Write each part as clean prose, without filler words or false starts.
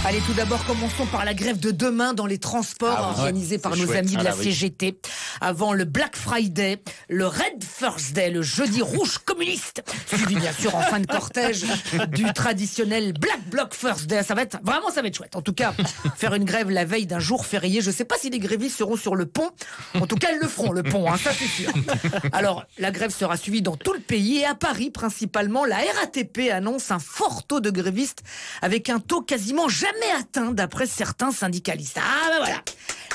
Allez, tout d'abord, commençons par la grève de demain dans les transports organisée par nos amis de la CGT. Avant le Black Friday, le Red Thursday, le jeudi rouge communiste, suivi bien sûr en fin de cortège du traditionnel Black Bloc Thursday. Ça va être chouette. En tout cas, faire une grève la veille d'un jour férié, je ne sais pas si les grévistes seront sur le pont. En tout cas, ils le feront, le pont, ça c'est sûr. Alors, la grève sera suivie dans tout le pays et à Paris principalement. La RATP annonce un fort taux de grévistes avec un taux quasiment jamais atteint d'après certains syndicalistes. Ah ben voilà,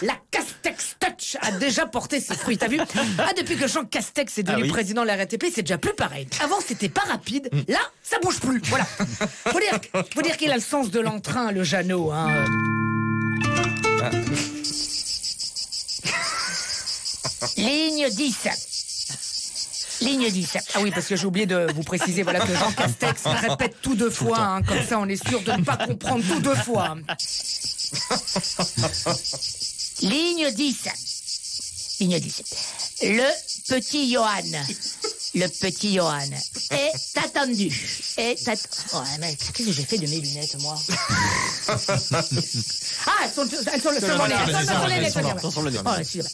la Castex Touch a déjà porté ses fruits, t'as vu? Depuis que Jean Castex est devenu président de la RATP, c'est déjà plus pareil. Avant c'était pas rapide, là ça bouge plus, voilà. Faut dire qu'il a le sens de l'entrain, le Jeannot, hein. Ligne 10. Ligne 10. Ah oui, parce que j'ai oublié de vous préciser, voilà, que Jean Castex répète tout deux fois, hein, comme ça on est sûr de ne pas comprendre tout deux fois. Ligne 10. Ligne 10. Le petit Johan est attendu. Oh, mais qu'est-ce que j'ai fait de mes lunettes, moi? Elles sont sur les lunettes. Oh, excusez-moi.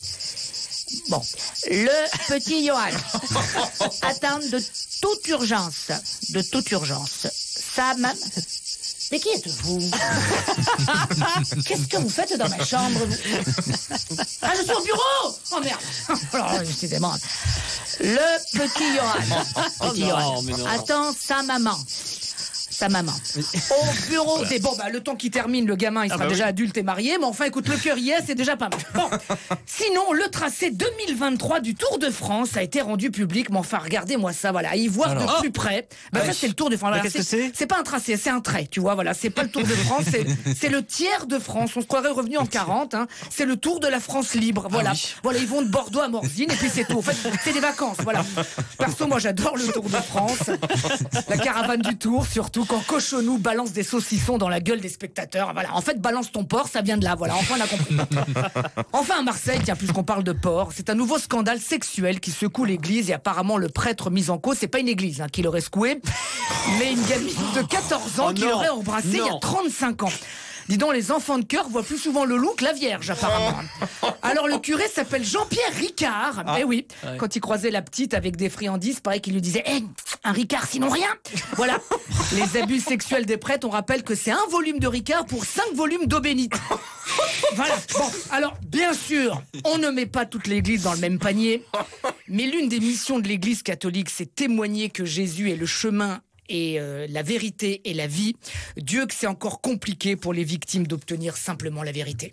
Bon, le petit Johan attend de toute urgence. Mais qui êtes-vous? Qu'est-ce que vous faites dans ma chambre, vous? Je suis au bureau! Oh merde! Alors, excusez-moi. Le petit Johan attend sa maman. Au bureau des... Bon, le temps qu'il termine, le gamin, il sera déjà adulte et marié, mais enfin, écoute, le cœur y est, c'est déjà pas mal. Bon, sinon, le tracé 2023 du Tour de France a été rendu public, mais enfin, regardez-moi ça, voilà, à y voir de plus près. Ça, c'est le Tour de France. Voilà, qu'est-ce que c'est? C'est pas un tracé, c'est un trait, tu vois, voilà, c'est pas le Tour de France, c'est le tiers de France. On se croirait revenu en 40, hein. C'est le Tour de la France libre, voilà. Voilà, ils vont de Bordeaux à Morzine, et puis c'est tout. En fait, c'est des vacances, voilà. Perso, moi, j'adore le Tour de France. La caravane du Tour, surtout quand Cochonou balance des saucissons dans la gueule des spectateurs. Voilà, en fait, balance ton porc, ça vient de là. Voilà, enfin, on a compris. Enfin, à Marseille, tiens, puisqu'on parle de porc, c'est un nouveau scandale sexuel qui secoue l'église et apparemment le prêtre mis en cause, c'est pas une église qui l'aurait secoué, mais une gamine de 14 ans qui l'aurait embrassé il y a 35 ans. Dis donc, les enfants de cœur voient plus souvent le loup que la Vierge, apparemment. Alors, le curé s'appelle Jean-Pierre Ricard. Oui, quand il croisait la petite avec des friandises, pareil qu'il lui disait « un Ricard, sinon rien !» Voilà. Les abus sexuels des prêtres, on rappelle que c'est un volume de Ricard pour 5 volumes d'eau bénite. Voilà. Bon, alors, bien sûr, on ne met pas toute l'église dans le même panier, mais l'une des missions de l'église catholique, c'est témoigner que Jésus est le chemin et la vérité et la vie. Dieu que c'est encore compliqué pour les victimes d'obtenir simplement la vérité.